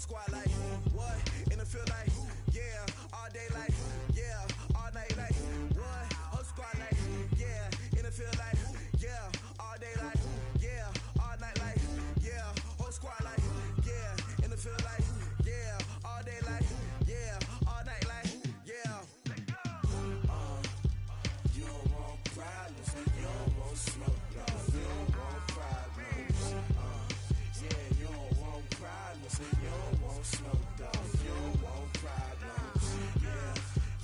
squad like, what? In the field like, yeah, all day like, yeah, all night like, what? Whole squad like, yeah, in the field like, yeah, all day like, yeah, all night like, yeah, whole squad like, yeah, in the field like, yeah, all day like, yeah, all night like, yeah. You don't want problems, you don't want smoke, dog. You don't want problems, yeah, you don't want problems, you don't want smoke, dog. You don't want problems,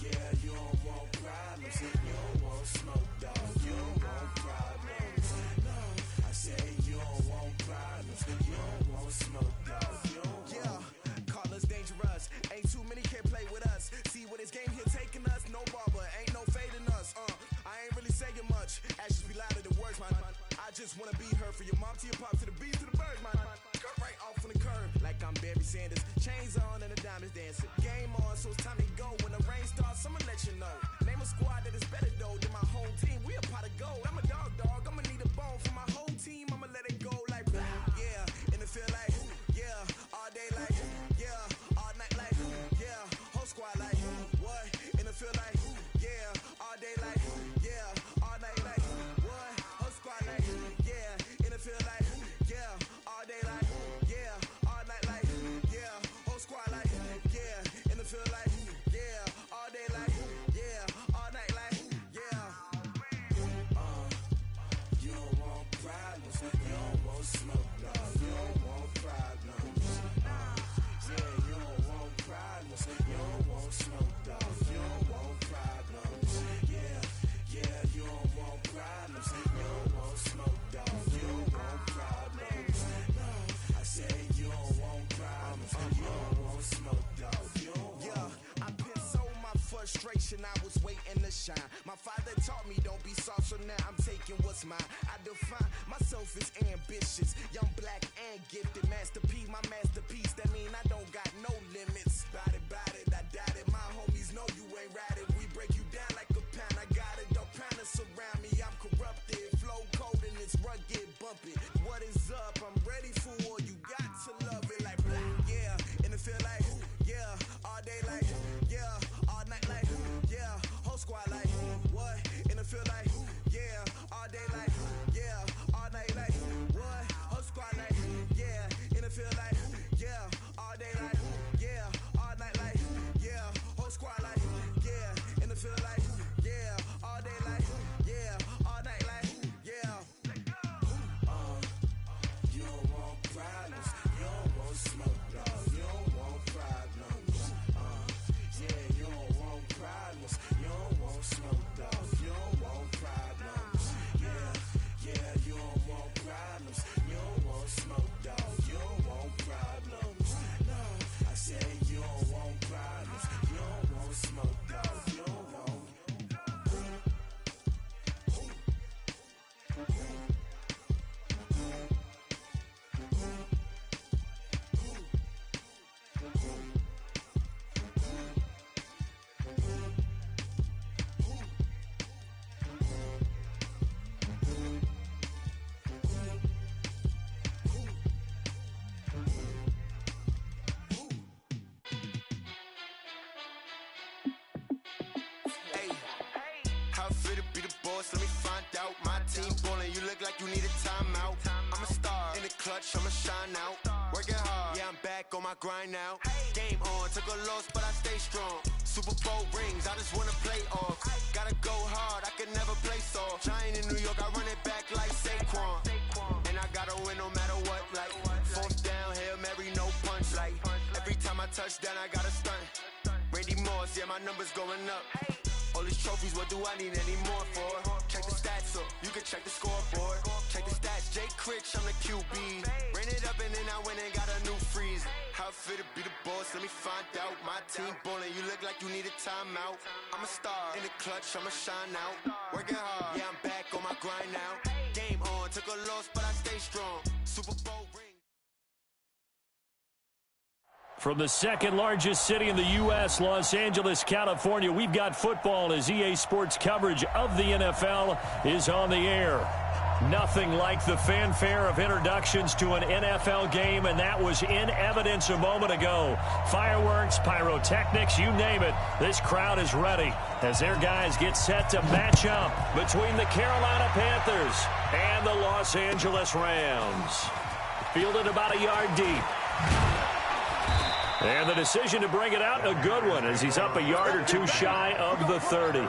yeah, you don't want problems, you don't want smoke, dog. You don't want problems, no, I say you don't want problems, you don't want smoke, dog. You don't want. Call us dangerous, ain't too many can play with us. See what this game here taking us, no barber, ain't no fading us. I ain't really saying much, actions be louder than words, man. I just wanna be heard, from your mom to your pop to the bees to the birds, man. Cut right off on the curb, like I'm Barry Sanders. Chains on and the diamonds dancing. Game on, so it's time to go. When the rain starts, I'ma let you know. Name a squad that is better though than my home team. We a pot of gold. I'm a dog, I'ma need a bone for my whole team. I'ma let it go like blah. Yeah, in the field like, yeah, all day like, yeah, all night like, yeah, whole squad like, what? In the field like, yeah, all day like, yeah, all night like, what? Whole squad like, yeah, in the field like, yeah, all day like, yeah, all night like, yeah, whole squad like, yeah, in the field like, yeah, all day like, yeah, all night like, yeah. You don't want problems, you don't want smoke, dog. You don't want problems, yeah, you don't want problems, you don't want smoke, dog. You don't want problems, yeah, you don't want problems, you don't want smoke, dog. You don't want problems, no, I say you don't want problems, you don't want smoke, dog. You don't want. Yeah, I pissed so my frustration, I was waiting to shine. My father taught me don't be soft, so now I'm taking what's mine. I define myself as ambitious, young, black, and gifted. Master P, my masterpiece, that mean I don't got no limits. Bout it, I doubt it. My homies know you ain't ratted. We break you down like a pound. I got it, dog pounders surround me. I'm corrupted, flow cold and it's rugged, bump it. What is up? I'm ready for war. You got to love it like blah. Yeah, in the field like, yeah, all day like, yeah, all night like, yeah, whole squad like, what? In the field like, yeah, all day like, yeah, all night like, what? Whole squad like, yeah, in the field like, yeah, all day like, yeah, all night like, yeah, whole squad like, yeah, in the field like, yeah, all day like, yeah, all night like, yeah. You don't want problems, you don't want smoke, dog. You don't want problems, yeah, you don't want problems, you don't want smoke, dog. You don't want problems, yeah, you don't want problems, you don't want smoke, dog. You don't want problems, no, I say you don't want problems, you don't want smoke, dog. You don't want. Let me find out. My team ballin', you look like you need a timeout. I'm a star in the clutch, I'ma shine out. Working hard, yeah, I'm back on my grind now. Game on, took a loss, but I stay strong. Super Bowl rings, I just wanna play off. Gotta go hard, I can never play soft. Giant in New York, I run it back like Saquon. And I gotta win no matter what, like fourth down, Hail Mary, no punch. Like every time I touch down, I gotta stunt. Randy Moss, yeah, my numbers going up. All these trophies, what do I need any more for? Check the stats up, you can check the scoreboard. Check the stats, Jake Critch, I'm the QB. Ran it up and then I went and got a new freeze. How it feel to be the boss, let me find out. My team ballin', you look like you need a timeout. I'm a star in the clutch, I'ma shine out. Working hard, yeah, I'm back on my grind now. Game on, took a loss, but I stay strong. Super Bowl ring. From the second largest city in the U.S., Los Angeles, California, we've got football as EA Sports coverage of the NFL is on the air. Nothing like the fanfare of introductions to an NFL game, and that was in evidence a moment ago. Fireworks, pyrotechnics, you name it. This crowd is ready as their guys get set to match up between the Carolina Panthers and the Los Angeles Rams. Fielded about a yard deep. And the decision to bring it out, a good one, as he's up a yard or two shy of the 30.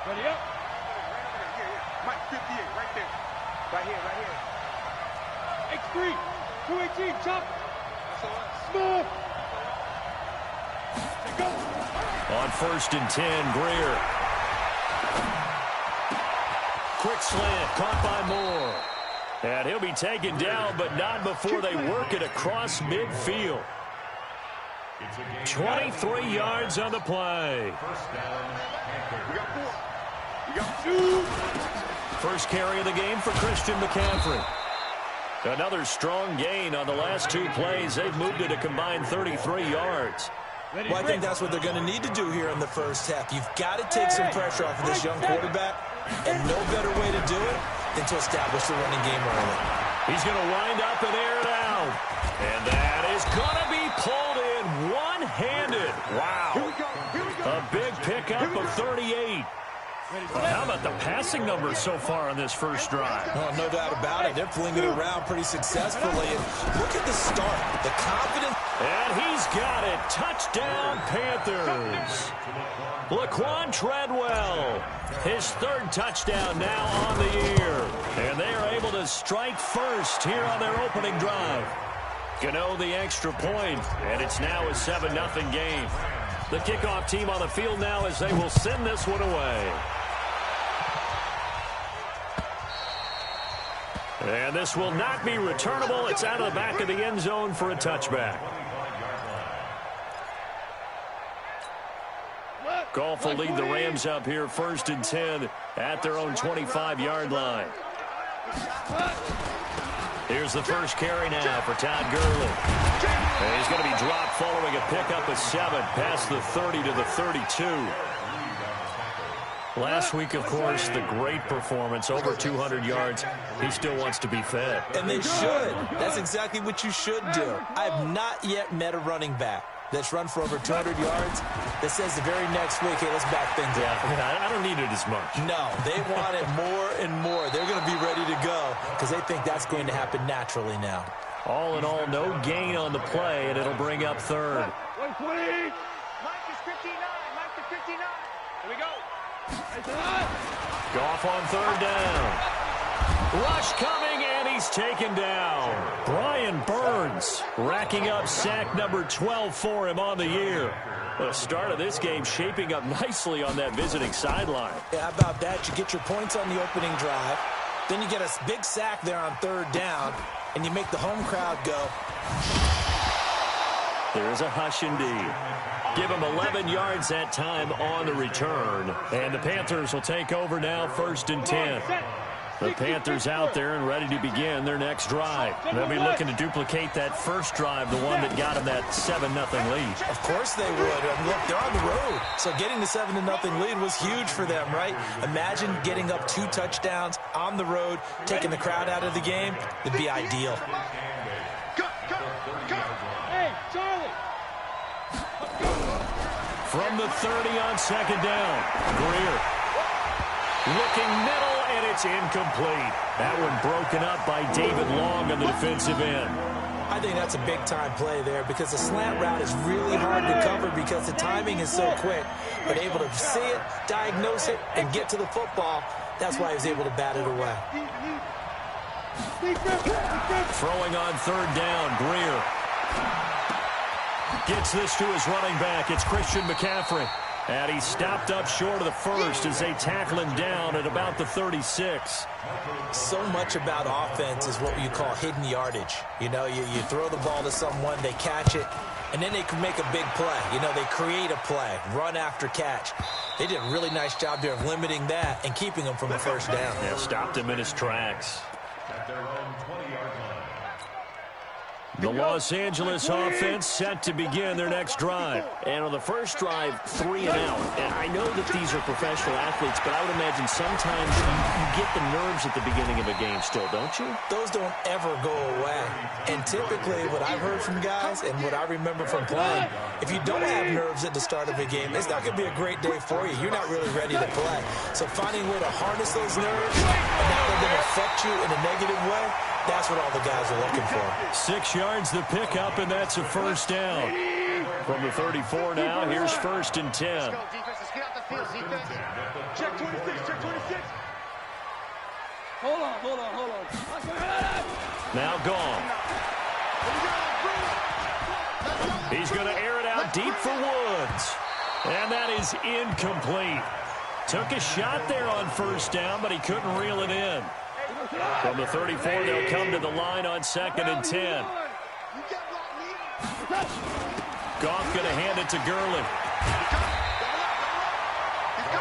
Ready up. Mike 58, right there. Right here, right here. X3, 218, chop. Smooth. Go. On 1st and 10, Greer. Quick slant, caught by Moore. And he'll be taken down, but not before they work it across midfield. 23 yards on the play. First carry of the game for Christian McCaffrey. Another strong gain on the last two plays. They've moved it a combined 33 yards. Well, I think that's what they're going to need to do here in the first half. You've got to take some pressure off of this young quarterback, and no better way to do it than to establish the running game early. He's going to wind up and air it out. And that is going to be pulled in one-handed. Wow. A big pickup of 38. Well, how about the passing numbers so far on this first drive? Oh, no doubt about it. They're flinging it around pretty successfully. And look at the start. The confidence. And he's got it. Touchdown, Panthers. Laquan Treadwell. His third touchdown now on the year. And they are able to strike first here on their opening drive. Gano the extra point, and it's now a 7-0 game. The kickoff team on the field now as they will send this one away. And this will not be returnable. It's out of the back of the end zone for a touchback. Goff will lead the Rams up here 1st and 10 at their own 25-yard line. Here's the first carry now for Todd Gurley. And he's going to be dropped following a pickup of 7 past the 30 to the 32. Last week, of course, the great performance, over 200 yards. He still wants to be fed. And they should. That's exactly what you should do. I have not yet met a running back that's run for over 200 yards that says the very next week, hey, let's back things up. I don't need it as much. No, they want it more and more. They're going to be ready to go because they think that's going to happen naturally now. All in all, no gain on the play, and it'll bring up 3rd. 120. Mike is 59. Mike is 59. Here we go. Goff on 3rd down. Rush coming, and he's taken down. Brian Burns racking up sack number 12 for him on the year. The start of this game shaping up nicely on that visiting sideline. Yeah, how about that? You get your points on the opening drive. Then you get a big sack there on 3rd down, and you make the home crowd go. There's a hush indeed. Give him 11 yards that time on the return. And the Panthers will take over now 1st and 10. The Panthers out there and ready to begin their next drive. They'll be looking to duplicate that first drive, the one that got them that 7-0 lead. Of course they would. I mean, look, they're on the road. So getting the 7-0 lead was huge for them, right? Imagine getting up 2 touchdowns on the road, taking the crowd out of the game. It'd be ideal. Hey, Charlie. From the 30 on 2nd down, Greer. Looking middle, and it's incomplete. That one broken up by David Long on the defensive end. I think that's a big-time play there because the slant route is really hard to cover because the timing is so quick. But able to see it, diagnose it, and get to the football, that's why he was able to bat it away. Throwing on 3rd down, Greer. Gets this to his running back. It's Christian McCaffrey. And he stopped up short of the first as they tackle him down at about the 36. So much about offense is what you call hidden yardage. You know, you throw the ball to someone, they catch it, and then they can make a big play. You know, they create a play, run after catch. They did a really nice job there of limiting that and keeping him from a first down. Yeah, stopped him in his tracks. The Los Angeles offense set to begin their next drive. And on the first drive, 3 and out. And I know that these are professional athletes, but I would imagine sometimes you get the nerves at the beginning of a game still, don't you? Those don't ever go away. And typically what I've heard from guys and what I remember from playing, if you don't have nerves at the start of a game, it's not going to be a great day for you. You're not really ready to play. So finding a way to harness those nerves and not let them affect you in a negative way, that's what all the guys are looking for. 6 yards the pickup, and that's a first down. From the 34 now, here's 1st and 10. Let's go, defense. Let's get out the field, defense. Check 26, check 26. Hold on. Now gone. He's going to air it out deep for Woods. And that is incomplete. Took a shot there on 1st down, but he couldn't reel it in. From the 34, they'll come to the line on 2nd and 10. Goff going to hand it to Gurley.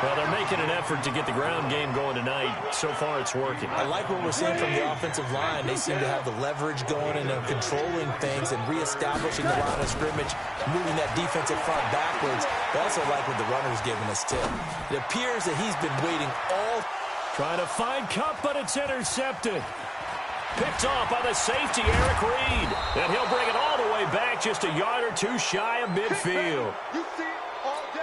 Well, they're making an effort to get the ground game going tonight. So far, it's working. I like what we're seeing from the offensive line. They seem to have the leverage going and they're controlling things and reestablishing the line of scrimmage, moving that defensive front backwards. I also like what the runner's giving us, too. It appears that he's been waiting all... Trying to find Cup, but it's intercepted. Picked off by the safety, Eric Reed. And he'll bring it all the way back just a yard or two shy of midfield.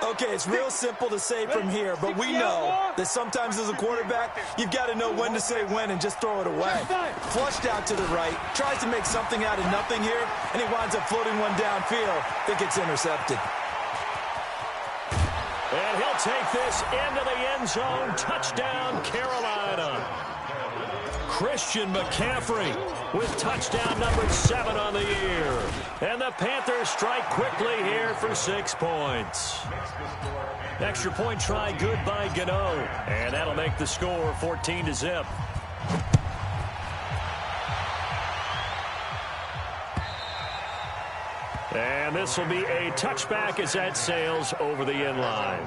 Okay, it's real simple to say from here, but we know that sometimes as a quarterback, you've got to know when to say when and just throw it away. Flushed out to the right, tries to make something out of nothing here, and he winds up floating one downfield that gets intercepted. And he'll take this into the end zone. Touchdown, Carolina. Christian McCaffrey with touchdown number 7 on the year. And the Panthers strike quickly here for 6 points. Extra point try good by Gano. And that'll make the score 14-0. And this will be a touchback as that sails over the end line.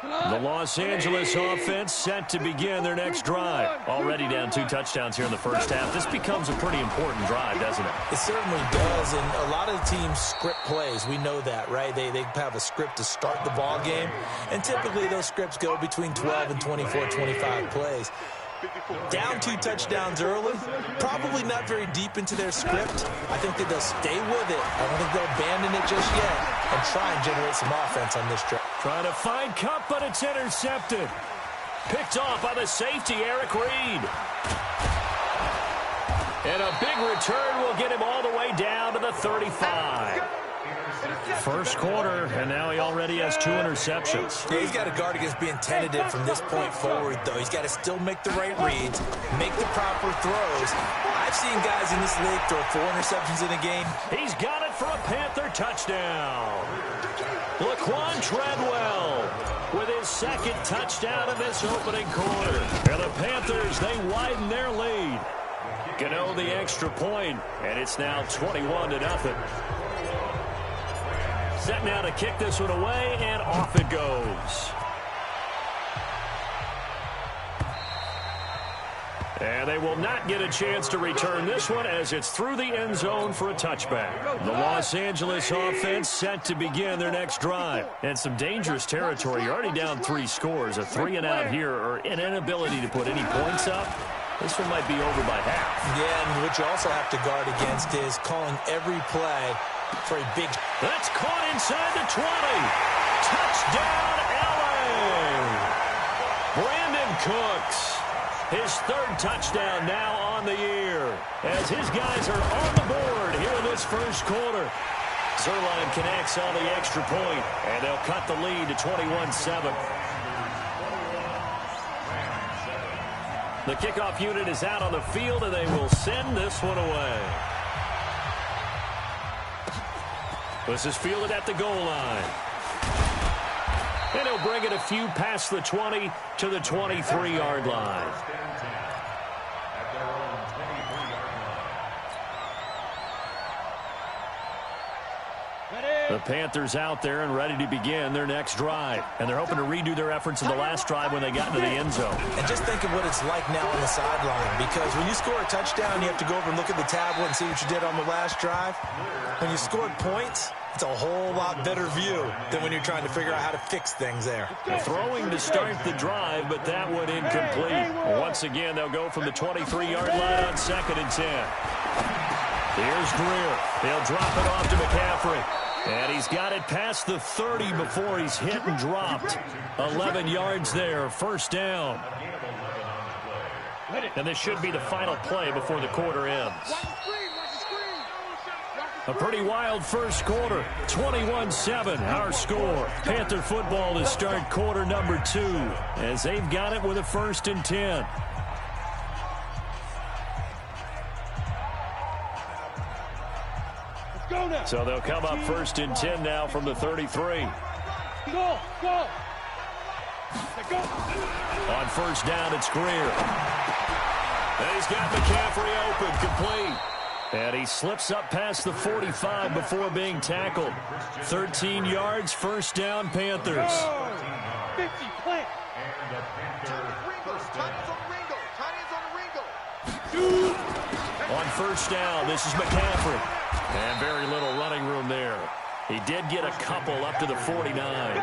The Los Angeles offense set to begin their next drive. Already down 2 touchdowns here in the first half. This becomes a pretty important drive, doesn't it? It certainly does, and a lot of the teams script plays. We know that, right? They have a script to start the ball game, and typically those scripts go between 12 and 24, 25 plays. Down 2 touchdowns early, probably not very deep into their script. I think that they'll stay with it. I don't think they'll abandon it just yet and try and generate some offense on this drive. Trying to find Cup, but it's intercepted. Picked off by the safety, Eric Reed. And a big return will get him all the way down to the 35. First quarter, and now he already has 2 interceptions. Yeah, he's got to guard against being tentative from this point forward, though. He's got to still make the right reads, make the proper throws. I've seen guys in this league throw 4 interceptions in a game. He's got it for a Panther touchdown. Laquan Treadwell with his 2nd touchdown in this opening quarter. And the Panthers, they widen their lead. Gano the extra point, and it's now 21-0. Set now to kick this one away, and off it goes. And they will not get a chance to return this one as it's through the end zone for a touchback. The Los Angeles offense set to begin their next drive. And some dangerous territory. You're already down 3 scores. A 3 and out here, or an inability to put any points up. This one might be over by half. Yeah, and what you also have to guard against is calling every play for a big... That's caught inside the 20. Touchdown, L.A. Brandon Cooks. His 3rd touchdown now on the year. As his guys are on the board here in this first quarter. Zerline connects on the extra point, and they'll cut the lead to 21-7. The kickoff unit is out on the field, and they will send this one away. This is fielded at the goal line. And he'll bring it a few past the 20 to the 23-yard line. The Panthers out there and ready to begin their next drive. And they're hoping to redo their efforts in the last drive when they got into the end zone. And just think of what it's like now on the sideline, because when you score a touchdown, you have to go over and look at the tablet and see what you did on the last drive. When you scored points, it's a whole lot better view than when you're trying to figure out how to fix things there. Throwing to start the drive, but that one incomplete. Once again, they'll go from the 23-yard line on 2nd and 10. Here's Greer. They'll drop it off to McCaffrey. And he's got it past the 30 before he's hit and dropped. 11 yards there, first down. And this should be the final play before the quarter ends. A pretty wild first quarter. 21-7, our score. Panther football to start quarter number 2 as they've got it with a 1st and 10. So they'll come up 1st and 10 now from the 33. Go! On first down, it's Greer. And he's got McCaffrey open, complete. And he slips up past the 45 before being tackled. 13 yards, first down, Panthers. 50, play. On first down, this is McCaffrey. And very little running room there. He did get a couple up to the 49.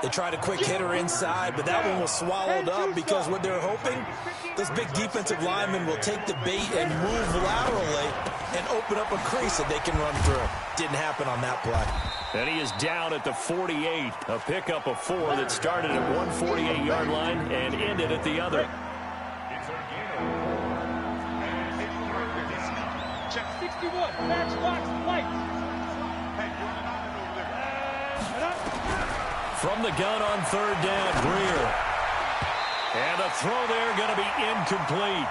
They tried a quick hitter inside, but that one was swallowed up because what they're hoping, this big defensive lineman will take the bait and move laterally and open up a crease that they can run through. Didn't happen on that play. And he is down at the 48. A pickup of 4 that started at 148-yard line and ended at the other. Check 61, matchbox lights. From the gun on third down, Greer. And the throw there going to be incomplete.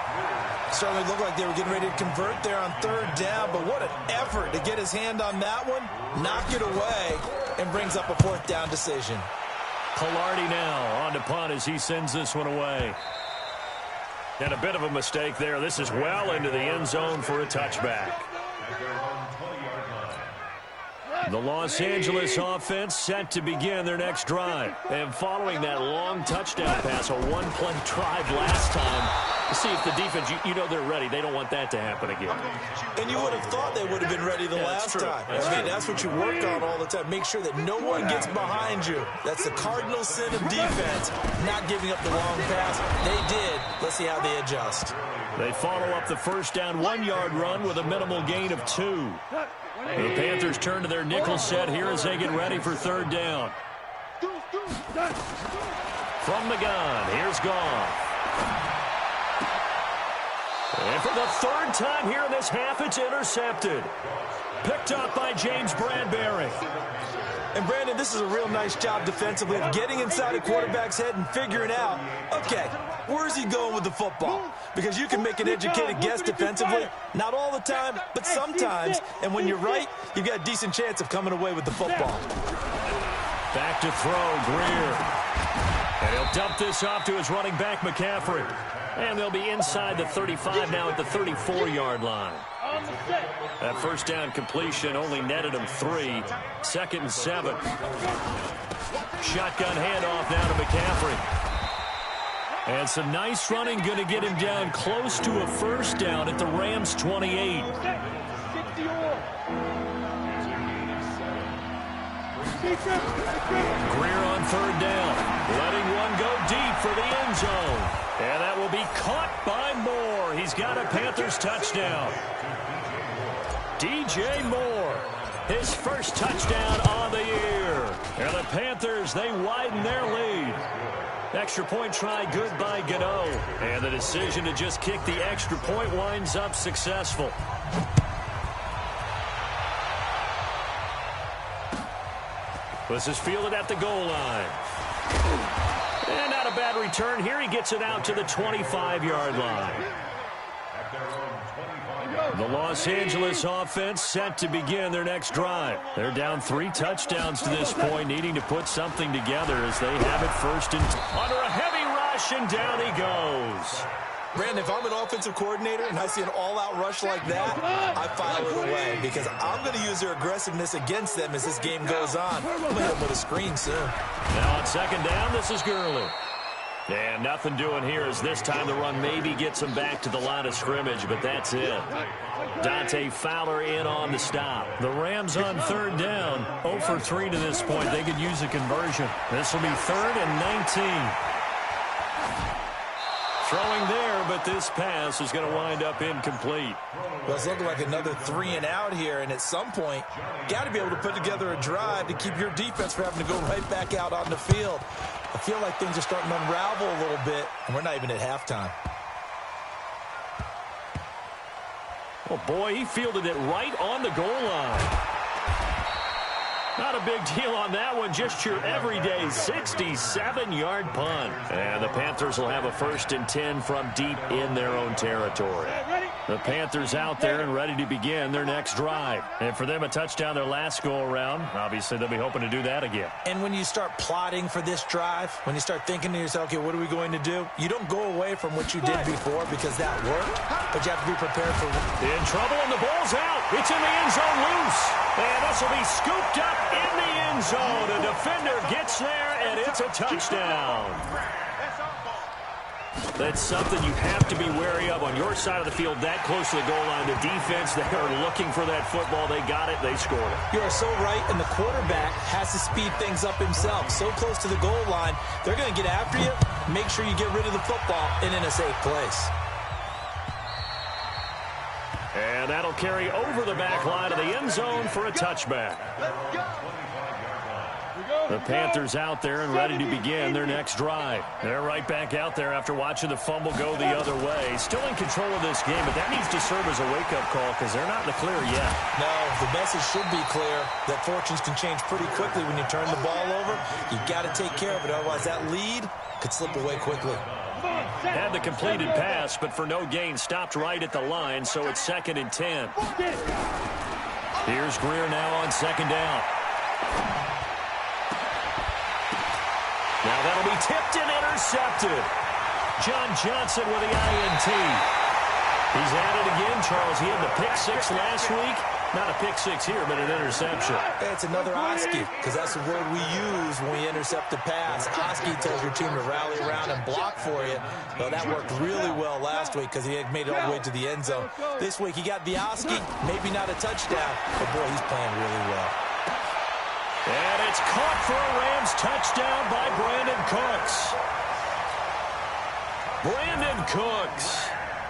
Certainly looked like they were getting ready to convert there on third down, but what an effort to get his hand on that one, knock it away, and brings up a 4th down decision. Pilardi now on to punt as he sends this one away. And a bit of a mistake there. This is well into the end zone for a touchback. The Los Angeles offense set to begin their next drive. And following that long touchdown pass, a one-play drive last time, to see if the defense, you know they're ready. They don't want that to happen again. And you would have thought they would have been ready the last time. That's what you work on all the time. Make sure that no one gets behind you. That's the cardinal sin of defense, not giving up the long pass. They did. Let's see how they adjust. They follow up the first down 1-yard run with a minimal gain of 2. The Panthers turn to their nickel set here as they get ready for third down. From the gun, here's Goff. And for the 3rd time here in this half, it's intercepted. Picked up by James Bradbury. And, Brandon, this is a real nice job defensively of getting inside a quarterback's head and figuring out, okay, where's he going with the football? Because you can make an educated guess defensively, not all the time, but sometimes. And when you're right, you've got a decent chance of coming away with the football. Back to throw, Greer. And he'll dump this off to his running back, McCaffrey. And they'll be inside the 35 now at the 34-yard line. That first down completion only netted him 3. 2nd and 7. Shotgun handoff now to McCaffrey. And some nice running going to get him down close to a first down at the Rams' 28. Greer on third down, letting one go deep for the end zone. And that will be caught by Moore. He's got a Panthers touchdown. DJ Moore, his first touchdown on the year. And the Panthers, they widen their lead. Extra point try good by Gano. And the decision to just kick the extra point winds up successful. This is fielded at the goal line. And not a bad return here. He gets it out to the 25-yard line. The Los Angeles offense set to begin their next drive. They're down 3 touchdowns to this point, needing to put something together as they have it first and under a heavy rush, and down he goes. Brandon, if I'm an offensive coordinator and I see an all-out rush like that, I file it away because I'm going to use their aggressiveness against them as this game goes on. I'm going to hit them with a screen soon. Now on second down, this is Gurley. And nothing doing here as this time the run maybe gets him back to the line of scrimmage, but that's it. Dante Fowler in on the stop. The Rams on third down, 0 for 3 to this point. They could use a conversion. This will be 3rd and 19. Throwing there, but this pass is going to wind up incomplete. Well, it's looking like another 3 and out here, and at some point, got to be able to put together a drive to keep your defense from having to go right back out on the field. I feel like things are starting to unravel a little bit, and we're not even at halftime. Oh, boy, he fielded it right on the goal line. Not a big deal on that one. Just your everyday 67-yard punt. And the Panthers will have a 1st and 10 from deep in their own territory. The Panthers out there and ready to begin their next drive. And for them, a touchdown their last go-around. Obviously, they'll be hoping to do that again. And when you start plotting for this drive, when you start thinking to yourself, okay, what are we going to do? You don't go away from what you did before because that worked, but you have to be prepared for it. In trouble, and the ball's out. It's in the end zone loose. And this will be scooped up in the end zone. A defender gets there, and it's a touchdown. That's something you have to be wary of on your side of the field, that close to the goal line. The defense, they are looking for that football. They got it. They scored it. You are so right, and the quarterback has to speed things up himself. So close to the goal line, they're going to get after you. Make sure you get rid of the football and in a safe place. And that'll carry over the back line of the end zone for a touchback. The Panthers out there and ready to begin their next drive. They're right back out there after watching the fumble go the other way. Still in control of this game, but that needs to serve as a wake-up call because they're not in the clear yet. No, the message should be clear that fortunes can change pretty quickly when you turn the ball over. You've got to take care of it, otherwise that lead could slip away quickly. Had the completed pass, but for no gain, stopped right at the line, so it's 2nd and 10. Here's Greer now on second down. Now that'll be tipped and intercepted. John Johnson with the INT. He's at it again, Charles. He had the pick 6 last week. Not a pick 6 here, but an interception. It's another Oski, because that's the word we use when we intercept the pass. Oski tells your team to rally around and block for you. Well, that worked really well last week because he had made it all the way to the end zone. This week, he got the Oski, maybe not a touchdown, but boy, he's playing really well. And it's caught for a Rams touchdown by Brandon Cooks. Brandon Cooks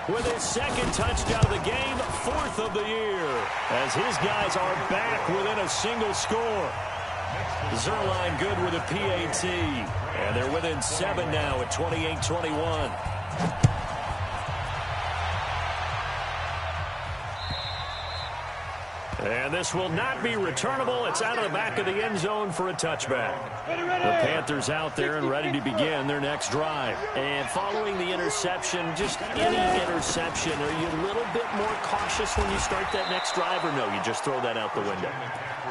with his 2nd touchdown of the game, 4th of the year, as his guys are back within a single score. Zerline good with a PAT, and they're within 7 now at 28-21. And this will not be returnable. It's out of the back of the end zone for a touchback. The Panthers out there and ready to begin their next drive. And following the interception, just any interception, are you a little bit more cautious when you start that next drive, or no, you just throw that out the window?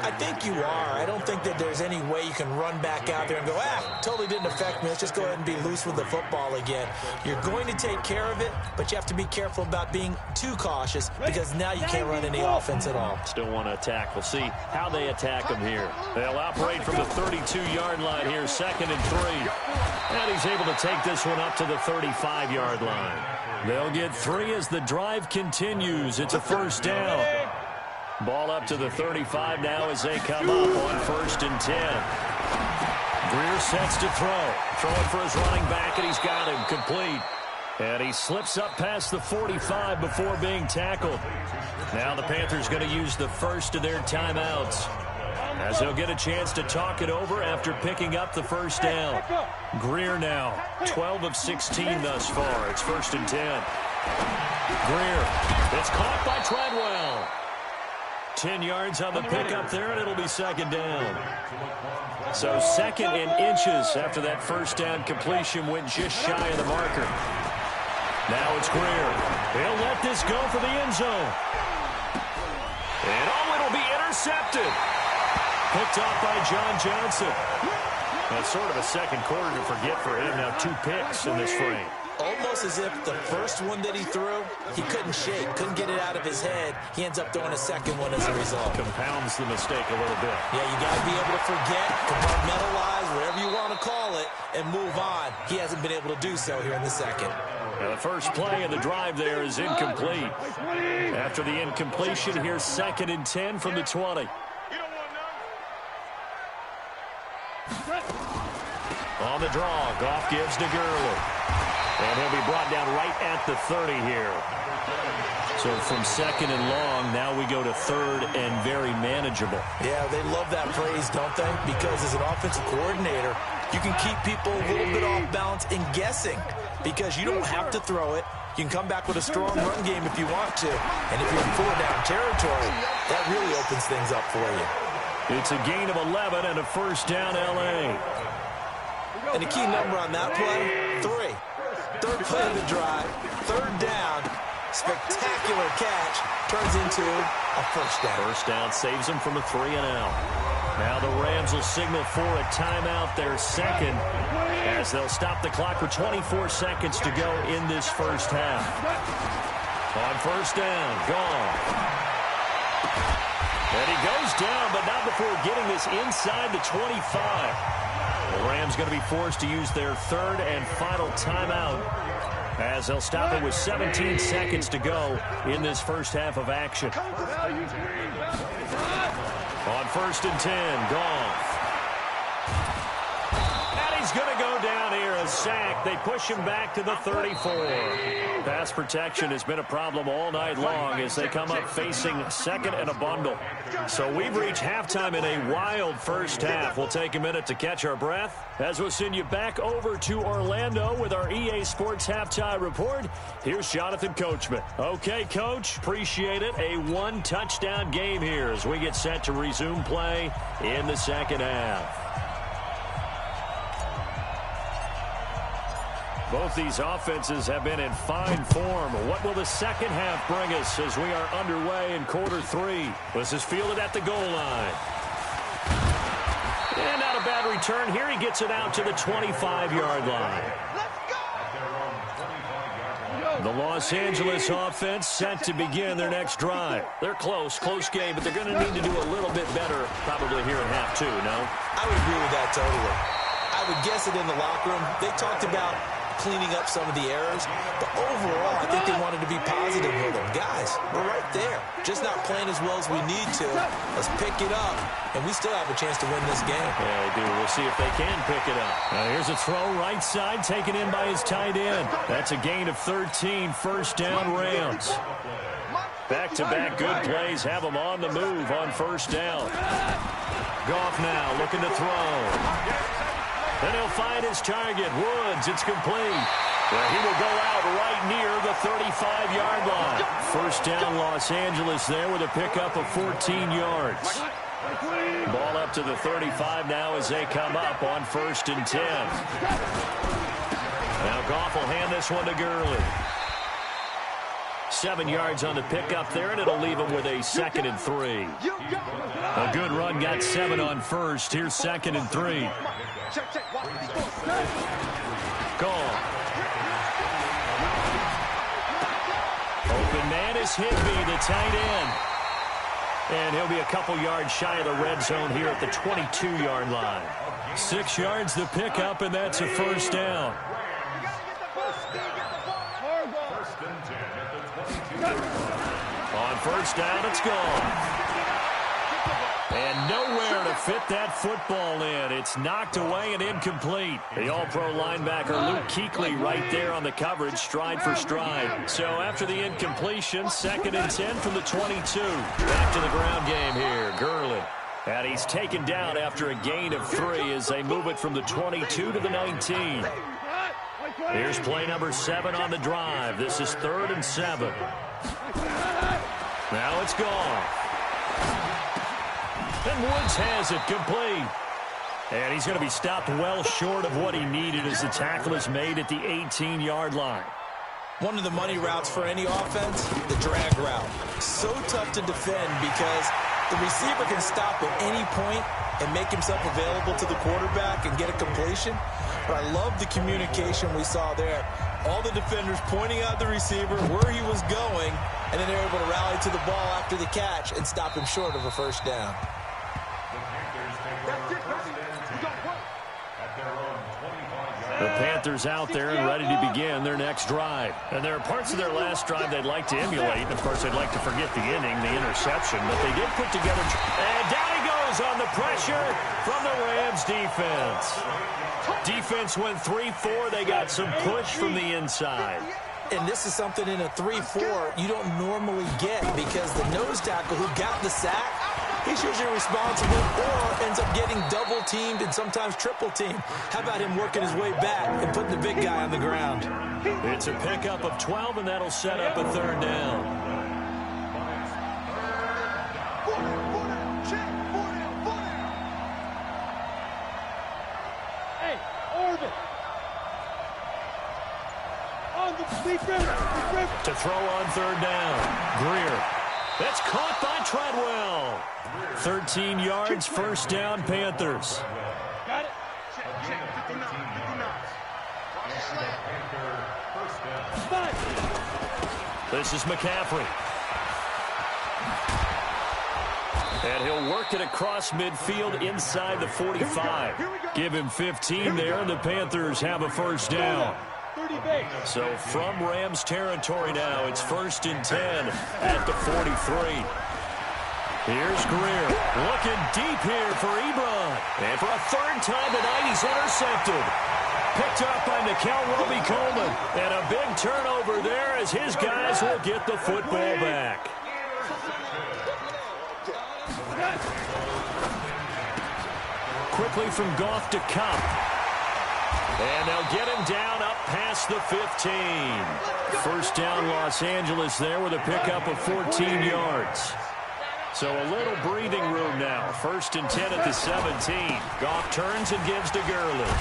I think you are. I don't think that there's any way you can run back out there and go, totally didn't affect me. Let's just go ahead and be loose with the football again. You're going to take care of it, but you have to be careful about being too cautious because now you can't run any offense at all. Still want to attack. We'll see how they attack him here. They'll operate from the 32-yard line here, 2nd and 3. And he's able to take this one up to the 35-yard line. They'll get 3 as the drive continues. It's a 1st down. Ball up to the 35 now as they come up on 1st and 10. Greer sets to throw. Throwing for his running back, and he's got him complete. And he slips up past the 45 before being tackled. Now the Panthers going to use the first of their timeouts, as they'll get a chance to talk it over after picking up the 1st down. Greer now, 12 of 16 thus far. It's 1st and 10. Greer, it's caught by Treadwell. 10 yards on the pickup there, and it'll be 2nd down. So 2nd and inches after that 1st down completion, went just shy of the marker. Now it's Greer. He'll let this go for the end zone. And it'll be intercepted. Picked off by John Johnson. That's sort of a second quarter to forget for him. Now 2 picks in this frame. Almost as if the first one that he threw, he couldn't shake, couldn't get it out of his head. He ends up throwing a second one as a result. Compounds the mistake a little bit. Yeah, you got to be able to forget, compartmentalize, whatever you want to call it, and move on. He hasn't been able to do so here in the second. Now the first play of the drive there is incomplete. After the incompletion, here's 2nd and 10 from the 20. On the draw, Goff gives to Gurley. And he'll be brought down right at the 30 here. So from 2nd and long, now we go to 3rd and very manageable. Yeah, they love that phrase, don't they? Because as an offensive coordinator, you can keep people a little bit off balance and guessing. Because you don't have to throw it. You can come back with a strong run game if you want to. And if you're in 4-down territory, that really opens things up for you. It's a gain of 11 and a first down, L.A. And the key number on that play, 3. 3rd play of the drive, 3rd down, spectacular catch, turns into a first down. First down saves them from a 3-and-out. Now the Rams will signal for a timeout, their second, as they'll stop the clock with 24 seconds to go in this first half. On first down, gone. And he goes down, but not before getting this inside the 25. The Rams going to be forced to use their 3rd and final timeout as they'll stop it with 17 seconds to go in this first half of action. On 1st and 10, Goff. And he's going to go down here, a sack. They push him back to the 34. Pass protection has been a problem all night long as they come up facing 2nd and a bundle. So we've reached halftime in a wild first half. We'll take a minute to catch our breath as we'll send you back over to Orlando with our EA Sports Halftime Report. Here's Jonathan Coachman. Okay, Coach, appreciate it. A 1-touchdown game here as we get set to resume play in the second half. Both these offenses have been in fine form. What will the second half bring us as we are underway in quarter 3? This is fielded at the goal line. And not a bad return. Here he gets it out to the 25-yard line. The Los Angeles offense set to begin their next drive. They're close game, but they're going to need to do a little bit better probably here in half 2, no? I would agree with that totally. I would guess it in the locker room. They talked about cleaning up some of the errors, but overall, I think they wanted to be positive with them. Guys, we're right there. Just not playing as well as we need to. Let's pick it up, and we still have a chance to win this game. Yeah, they do. We'll see if they can pick it up. Now, here's a throw right side, taken in by his tight end. That's a gain of 13, first down Rams. Back-to-back good plays have them on the move on first down. Goff now looking to throw. And he'll find his target, Woods. It's complete. Well, he will go out right near the 35-yard line. First down, Los Angeles there with a pickup of 14 yards. Ball up to the 35 now as they come up on 1st and 10. Now Goff will hand this one to Gurley. 7 yards on the pickup there, and it'll leave him with a 2nd and 3. A good run, got 7 on first. Here's 2nd and 3. Gone. Open man is Higbee, the tight end. And he'll be a couple yards shy of the red zone here at the 22-yard line. 6 yards the pickup, and that's a first down. On first down, it's gone. And nowhere to fit that football in. It's knocked away and incomplete. The all-pro linebacker Luke Kuechly right there on the coverage, stride for stride. So after the incompletion, 2nd and 10 from the 22. Back to the ground game here, Gurley. And he's taken down after a gain of 3 as they move it from the 22 to the 19. Here's play number 7 on the drive. This is 3rd and 7. Now it's gone. And Woods has it complete. And he's going to be stopped well short of what he needed as the tackle is made at the 18-yard line. One of the money routes for any offense, the drag route. So tough to defend because The receiver can stop at any point and make himself available to the quarterback and get a completion. But I love the communication we saw there. All the defenders pointing out the receiver, where he was going, and then they're able to rally to the ball after the catch and stop him short of a first down. The Panthers out there and ready to begin their next drive. And there are parts of their last drive they'd like to emulate. And, of course, they'd like to forget the inning, the interception. But they did put together. And down he goes on the pressure from the Rams defense. Defense went 3-4. They got some push from the inside. And this is something in a 3-4 you don't normally get because the nose tackle who got the sack, he's usually responsible or ends up getting double-teamed and sometimes triple-teamed. How about him working his way back and putting the big guy on the ground? It's a pickup of 12, and that'll set up a third down. Hey, Orville. On the to throw on third down. Greer. That's caught by Treadwell. 13 yards, first down, Panthers. Got it. This is McCaffrey. And he'll work it across midfield inside the 45. Give him 15 there, and the Panthers have a first down. So from Rams territory now, it's 1st and 10 at the 43. Here's Greer looking deep here for Ebron. And for a third time tonight, he's intercepted. Picked up by Nickel Roby-Coleman. And a big turnover there as his guys will get the football back. Quickly from Goff to Cup. And they'll get him down up past the 15. First down Los Angeles there with a pickup of 14 yards. So a little breathing room now. 1st and 10 at the 17. Goff turns and gives to Gurley.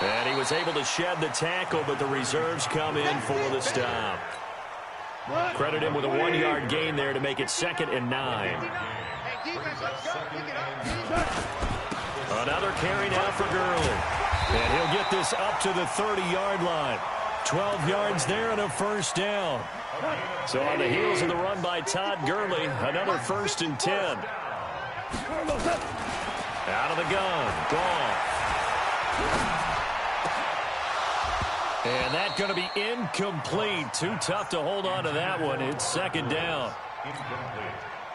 And he was able to shed the tackle, but the reserves come in for the stop. Credit him with a 1-yard gain there to make it 2nd and 9. Another carry now for Gurley. And he'll get this up to the 30-yard line. 12 yards there and a first down. So on the heels of the run by Todd Gurley, another 1st and 10. Out of the gun, Goff. And that's going to be incomplete. Too tough to hold on to that one. It's 2nd down.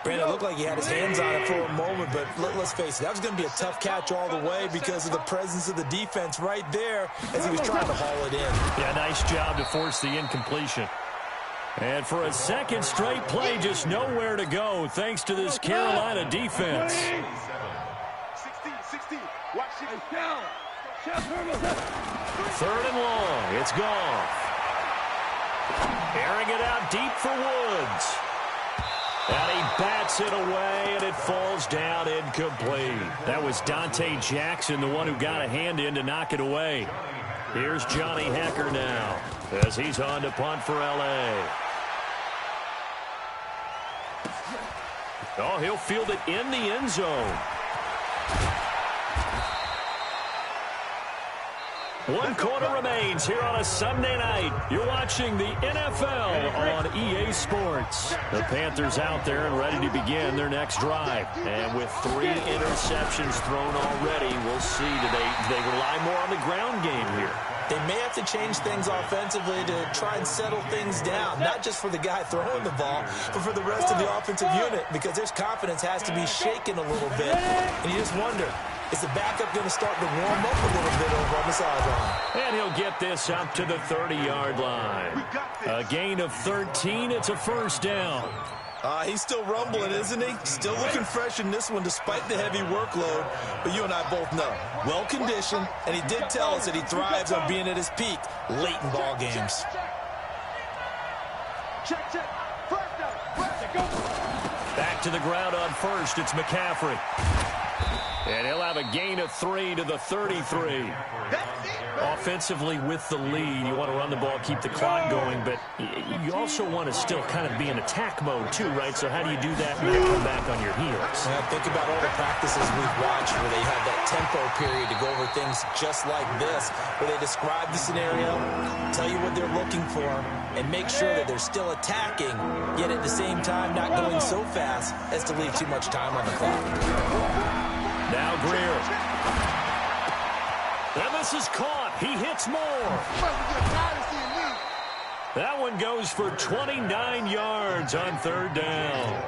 Brandon, it looked like he had his hands on it for a moment, but let's face it, that was going to be a tough catch all the way because of the presence of the defense right there as he was trying to haul it in. Yeah, nice job to force the incompletion. And for a second straight play, just nowhere to go thanks to this Carolina defense. 3rd and long. It's Goff. Airing it out deep for Woods. And he bats it away, and it falls down incomplete. That was Dante Jackson, the one who got a hand in to knock it away. Here's Johnny Hecker now as he's on to punt for L.A. Oh, he'll field it in the end zone. 1 quarter remains here on a Sunday night. You're watching the NFL on EA Sports. The Panthers out there and ready to begin their next drive. And with 3 interceptions thrown already, we'll see. Do they rely more on the ground game here? They may have to change things offensively to try and settle things down, not just for the guy throwing the ball, but for the rest of the offensive unit, because their confidence has to be shaken a little bit. And you just wonder, is the backup going to start to warm up a little bit over on the sideline? And he'll get this up to the 30-yard line. A gain of 13. It's a first down. He's still rumbling, isn't he? Still looking fresh in this one despite the heavy workload. But you and I both know, well-conditioned, and he did tell us that he thrives on being at his peak late in ball games. Back to the ground on first. It's McCaffrey. And he'll have a gain of 3 to the 33. Offensively with the lead, you want to run the ball, keep the clock going, but you also want to still kind of be in attack mode too, right? So how do you do that and then come back on your heels? Think about all the practices we've watched where they have that tempo period to go over things just like this, where they describe the scenario, tell you what they're looking for, and make sure that they're still attacking, yet at the same time not going so fast as to leave too much time on the clock. Now Greer. And this is caught. He hits more. That one goes for 29 yards on 3rd down.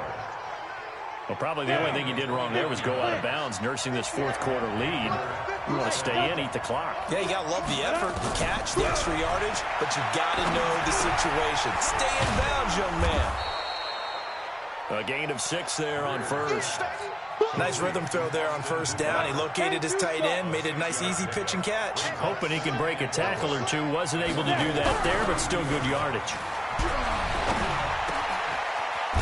Well, probably the only thing he did wrong there was go out of bounds, nursing this 4th quarter lead. You want to stay in, eat the clock. Yeah, you got to love the effort, the catch, the extra yardage, but you got to know the situation. Stay in bounds, young man. A gain of 6 there on 1st. Nice rhythm throw there on 1st down. He located his tight end, made it a nice easy pitch and catch. Hoping he can break a tackle or two. Wasn't able to do that there, but still good yardage.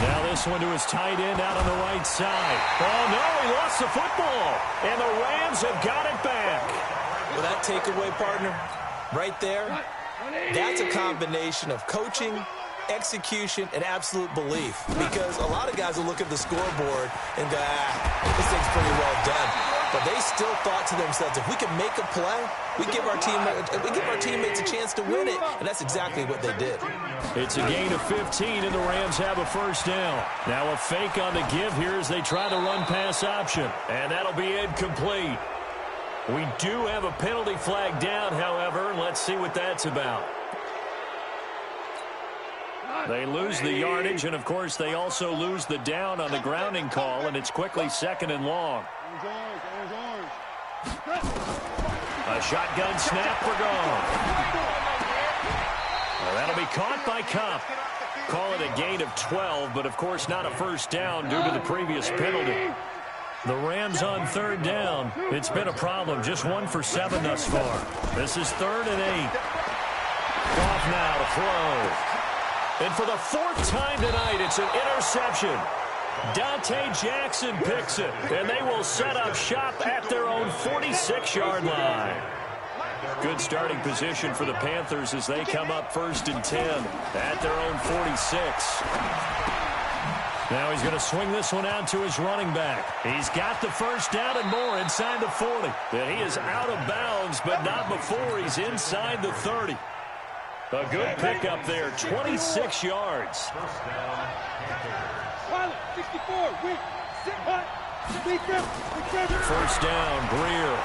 Now this one to his tight end out on the right side. Oh, no, he lost the football. And the Rams have got it back. Well, that takeaway, partner, right there, that's a combination of coaching, execution, and absolute belief. Because a lot of guys will look at the scoreboard and go, this thing's pretty well done. But they still thought to themselves, if we can make a play, we give our teammates a chance to win it. And that's exactly what they did. It's a gain of 15, and the Rams have a 1st down. Now a fake on the give here as they try the run-pass option. And that'll be incomplete. We do have a penalty flag down, however. Let's see what that's about. They lose the yardage, and, of course, they also lose the down on the grounding call, and it's quickly 2nd and long. A shotgun snap for gone. Well, that'll be caught by Cup. Call it a gain of 12, but, of course, not a 1st down due to the previous penalty. The Rams on 3rd down. It's been a problem. Just 1 for 7 thus far. This is 3rd and 8. Goff now to throw. And for the 4th time tonight, it's an interception. Dante Jackson picks it, and they will set up shop at their own 46-yard line. Good starting position for the Panthers as they come up 1st and 10 at their own 46. Now he's going to swing this one out to his running back. He's got the 1st down and more inside the 40. And he is out of bounds, but not before he's inside the 30. A good pickup there, 26 yards. 1st down, Greer.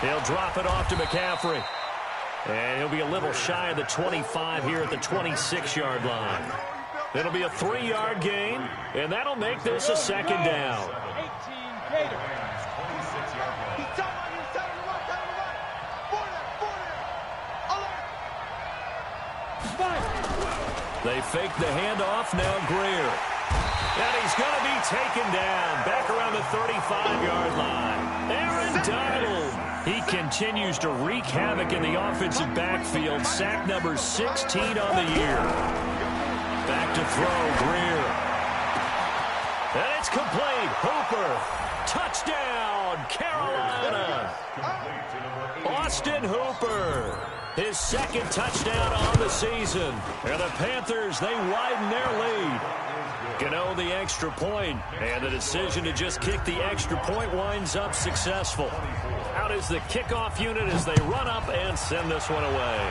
He'll drop it off to McCaffrey. And he'll be a little shy of the 25 here at the 26-yard line. It'll be a 3-yard gain, and that'll make this a 2nd down. They fake the handoff, now Greer. And he's going to be taken down back around the 35-yard line. Aaron Donald. He continues to wreak havoc in the offensive backfield. Sack number 16 on the year. Back to throw, Greer. And it's complete. Hooper. Touchdown, Carolina. Austin Hooper. His 2nd touchdown on the season. And the Panthers, they widen their lead. Gano the extra point, and the decision to just kick the extra point winds up successful. Out is the kickoff unit as they run up and send this one away.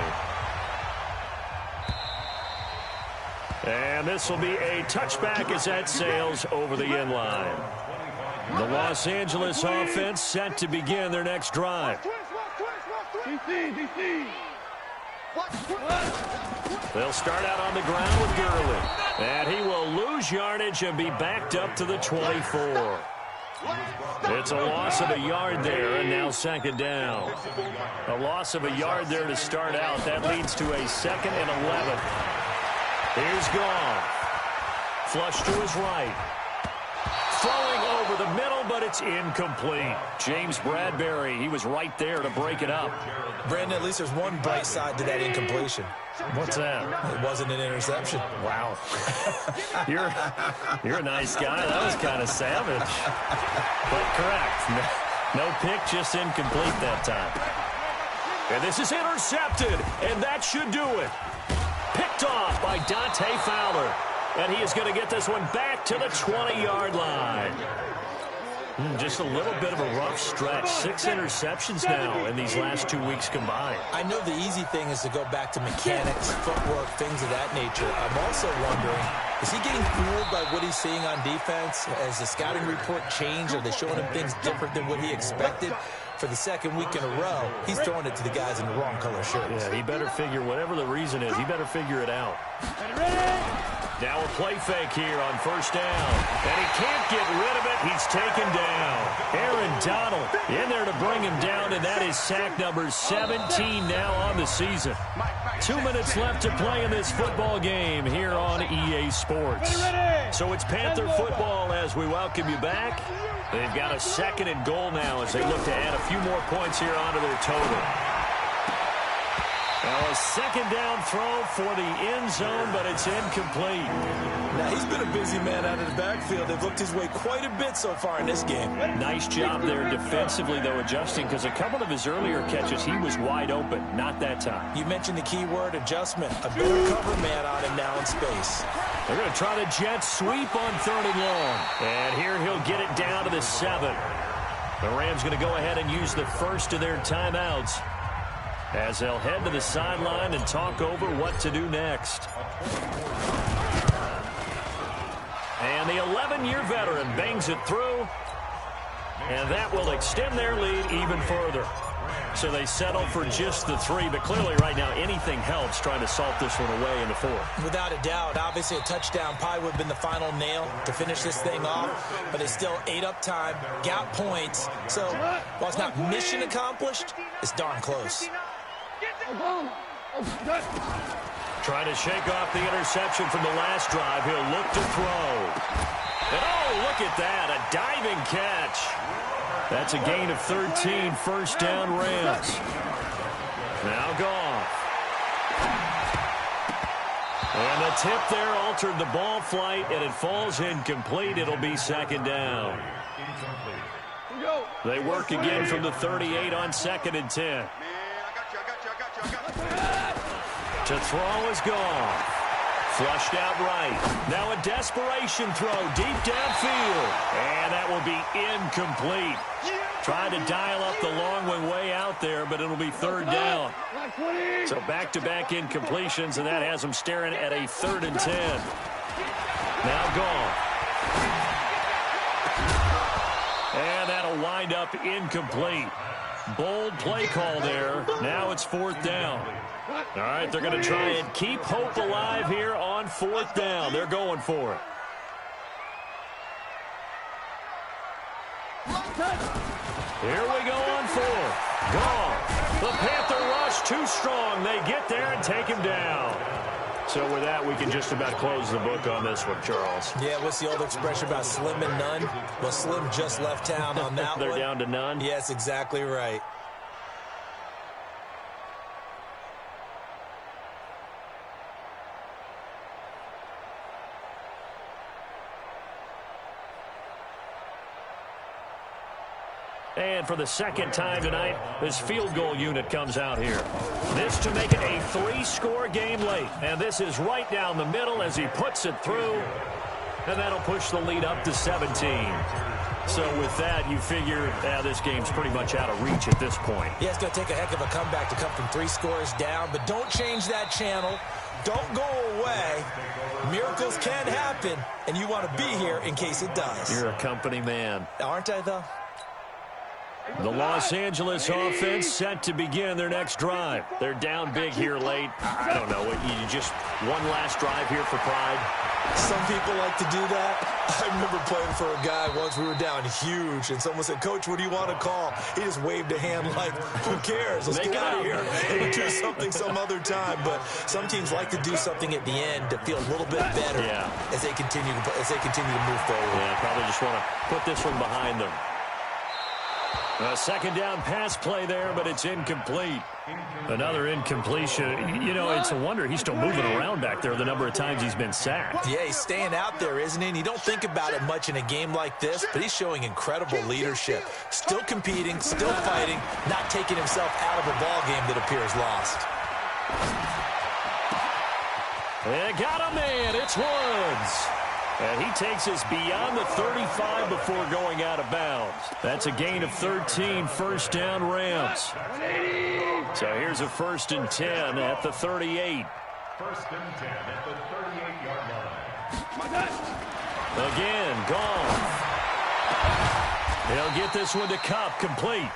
And this will be a touchback as that sails over the end line. The Los Angeles offense set to begin their next drive. They'll start out on the ground with Gurley. And he will lose yardage and be backed up to the 24. It's a loss of a yard there, and now 2nd down. A loss of a yard there to start out. That leads to a 2nd and 11. Here's Goff. Flush to his right. Throwing over the middle, but it's incomplete. James Bradbury, he was right there to break it up. Brandon, at least there's one bright side to that incompletion. What's that? It wasn't an interception. Wow. You're a nice guy. That was kind of savage. But correct. No pick, just incomplete that time. And this is intercepted, and that should do it. Picked off by Dante Fowler. And he is going to get this one back to the 20-yard line. Just a little bit of a rough stretch. 6 interceptions now in these last 2 weeks combined. I know the easy thing is to go back to mechanics, footwork, things of that nature. I'm also wondering, is he getting fooled by what he's seeing on defense? Has the scouting report changed? Are they showing him things different than what he expected? For the second week in a row, he's throwing it to the guys in the wrong color shirts. Yeah, he better figure, whatever the reason is, he better figure it out. Now a play fake here on first down. And he can't get rid of it. He's taken down. Aaron Donald in there to bring him down, and that is sack number 17 now on the season. 2 minutes left to play in this football game here on EA Sports. So it's Panther football as we welcome you back. They've got a 2nd and goal now as they look to add a few more points here onto their total. Now a 2nd down throw for the end zone, but it's incomplete. Now he's been a busy man out of the backfield. They've looked his way quite a bit so far in this game. Nice job there defensively, though, adjusting, because a couple of his earlier catches, he was wide open. Not that time. You mentioned the key word, adjustment. A better cover man on him now in space. They're going to try the jet sweep on 3rd and long. And here he'll get it down to the 7. The Rams going to go ahead and use the first of their timeouts as they'll head to the sideline and talk over what to do next. And the 11-year veteran bangs it through, and that will extend their lead even further. So they settle for just the 3, but clearly right now anything helps trying to salt this one away in the 4th. Without a doubt, obviously a touchdown probably would have been the final nail to finish this thing off, but they still ate up time, got points. So while it's not mission accomplished, it's darn close. Trying to shake off the interception from the last drive. He'll look to throw. And oh, look at that, a diving catch. That's a gain of 13, first down Rams. Now Goff. And the tip there altered the ball flight, and it falls incomplete. It'll be 2nd down. They work again from the 38 on 2nd and 10. To throw is Goff. Flushed out right. Now a desperation throw deep downfield. And that will be incomplete. Trying to dial up the long one way out there, but it'll be 3rd down. So back-to-back incompletions, and that has them staring at a 3rd and 10. Now Goff. And that'll wind up incomplete. Bold play call there. Now it's 4th down. All right, they're going to try and keep hope alive here on 4th down. They're going for it. Here we go on 4th. Goff. The Panther rush too strong. They get there and take him down. So with that, we can just about close the book on this one, Charles. Yeah, what's the old expression about slim and none? Well, Slim just left town on that They're one. down to none? Yes, exactly right. And for the 2nd time tonight, this field goal unit comes out here. This to make it a 3-score game late. And this is right down the middle as he puts it through. And that'll push the lead up to 17. So with that, you figure this game's pretty much out of reach at this point. Yeah, it's going to take a heck of a comeback to come from 3 scores down. But don't change that channel. Don't go away. Miracles can happen. And you want to be here in case it does. You're a company man. Aren't I, though? The Los Angeles offense set to begin their next drive. They're down big here late. I don't know. You just one last drive here for pride? Some people like to do that. I remember playing for a guy once. We were down huge, and someone said, "Coach, what do you want to call?" He just waved a hand like, "Who cares? Let's get out of here. We'll do something some other time." But some teams like to do something at the end to feel a little bit better as they continue to move forward. Yeah, probably just want to put this one behind them. A second down pass play there, but it's incomplete. Another incompletion. You know, it's a wonder he's still moving around back there the number of times he's been sacked. Yeah, he's staying out there, isn't he? And you don't think about it much in a game like this, but he's showing incredible leadership. Still competing, still fighting, not taking himself out of a ball game that appears lost. They got a man. It's Woods. And he takes us beyond the 35 before going out of bounds. That's a gain of 13, first down Rams. So here's a 1st and 10 at the 38. 1st and 10 at the 38-yard line. Again, Goff. He'll get this one to Cup, complete.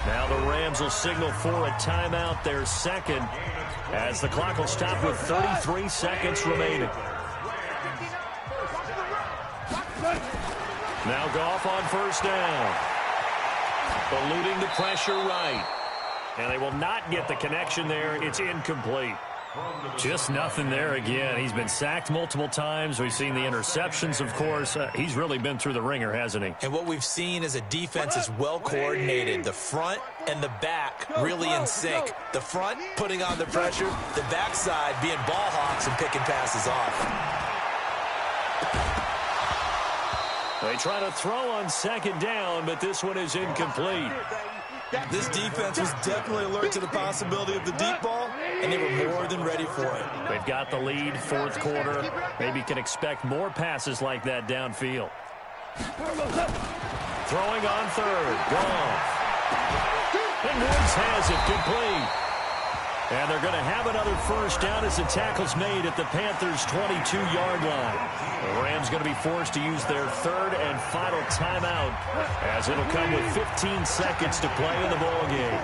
Now the Rams will signal for a timeout, their second, as the clock will stop with 33 seconds remaining. Now Goff on 1st down. Eluding the pressure right. And they will not get the connection there. It's incomplete. Just nothing there again. He's been sacked multiple times. We've seen the interceptions, of course. He's really been through the ringer, hasn't he? And what we've seen is a defense is well coordinated. The front and the back really in sync. The front putting on the pressure. The backside being ball hawks and picking passes off. They try to throw on 2nd down, but this one is incomplete. This defense was definitely alert to the possibility of the deep ball, and they were more than ready for it. They've got the lead, 4th quarter. Maybe can expect more passes like that downfield. Throwing on 3rd. Goff. And Woods has it, complete. And they're going to have another 1st down as the tackle's made at the Panthers' 22-yard line. The Rams going to be forced to use their 3rd and final timeout, as it'll come with 15 seconds to play in the ballgame.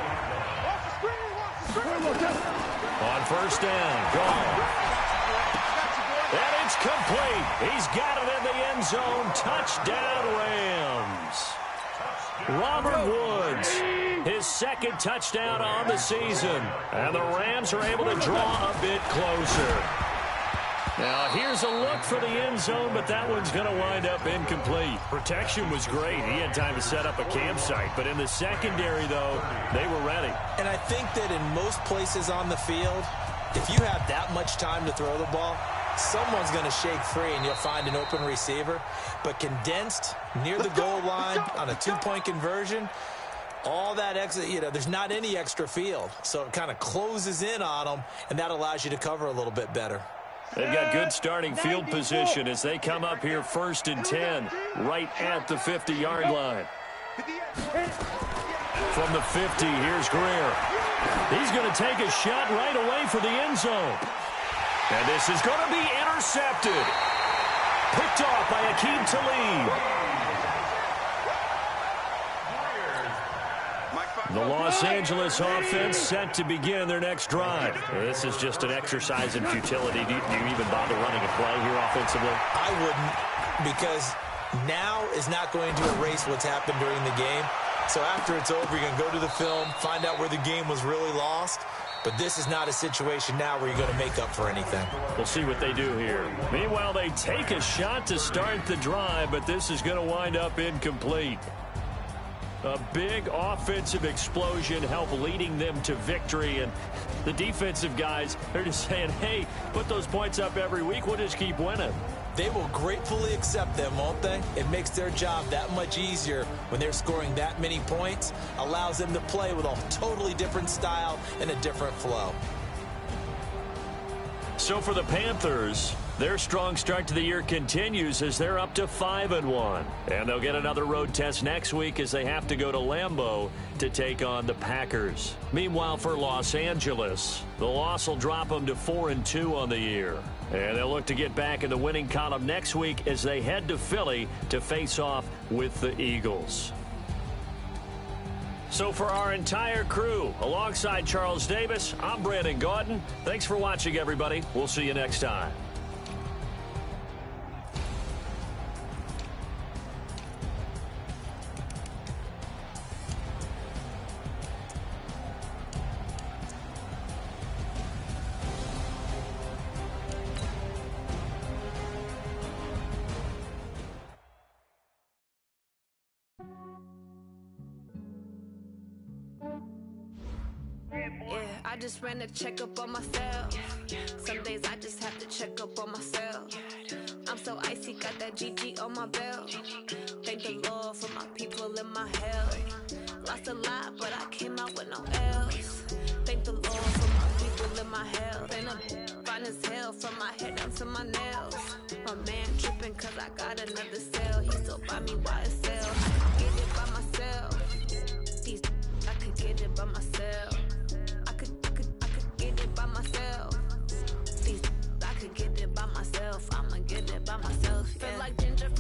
On 1st down, Goff. And it's complete. He's got it in the end zone. Touchdown, Rams. Robert Woods, his 2nd touchdown on the season. And the Rams are able to draw a bit closer. Now, here's a look for the end zone, but that one's going to wind up incomplete. Protection was great. He had time to set up a campsite. But in the secondary, though, they were ready. And I think that in most places on the field, if you have that much time to throw the ball, someone's going to shake free and you'll find an open receiver. But condensed near the goal line on a 2-point conversion, all that extra, there's not any extra field. So it kind of closes in on them, and that allows you to cover a little bit better. They've got good starting field position as they come up here 1st and 10, right at the 50-yard line. From the 50, here's Greer. He's going to take a shot right away for the end zone. And this is going to be intercepted. Picked off by Akeem Talib. The Los Angeles offense set to begin their next drive. This is just an exercise in futility. Do you even bother running a play here offensively? I wouldn't, because now is not going to erase what's happened during the game. So after it's over, you're going to go to the film, find out where the game was really lost. But this is not a situation now where you're going to make up for anything. We'll see what they do here. Meanwhile, they take a shot to start the drive, but this is going to wind up incomplete. A big offensive explosion helped leading them to victory, and the defensive guys, they're just saying, hey, put those points up every week, we'll just keep winning. They will gratefully accept them, won't they? It makes their job that much easier when they're scoring that many points, allows them to play with a totally different style and a different flow. So for the Panthers, their strong start to the year continues as they're up to 5-1. And they'll get another road test next week as they have to go to Lambeau to take on the Packers. Meanwhile, for Los Angeles, the loss will drop them to 4-2 on the year. And they'll look to get back in the winning column next week as they head to Philly to face off with the Eagles. So for our entire crew, alongside Charles Davis, I'm Brandon Gaudin. Thanks for watching, everybody. We'll see you next time. Yeah, I just ran a checkup on myself. Some days I just have to check up on myself. I'm so icy, got that GG on my belt. Thank the Lord for my people in my health. Lost a lot, but I came out with no L's. Thank the Lord for my people in my health. And I'm fine as hell from my head down to my nails. My man tripping cause I got another cell. He still buy me YSL. I could get it by myself. These I could get it by myself. I could get it by myself. These I could get it by myself. I'ma get it by myself. Yeah. Feel like ginger.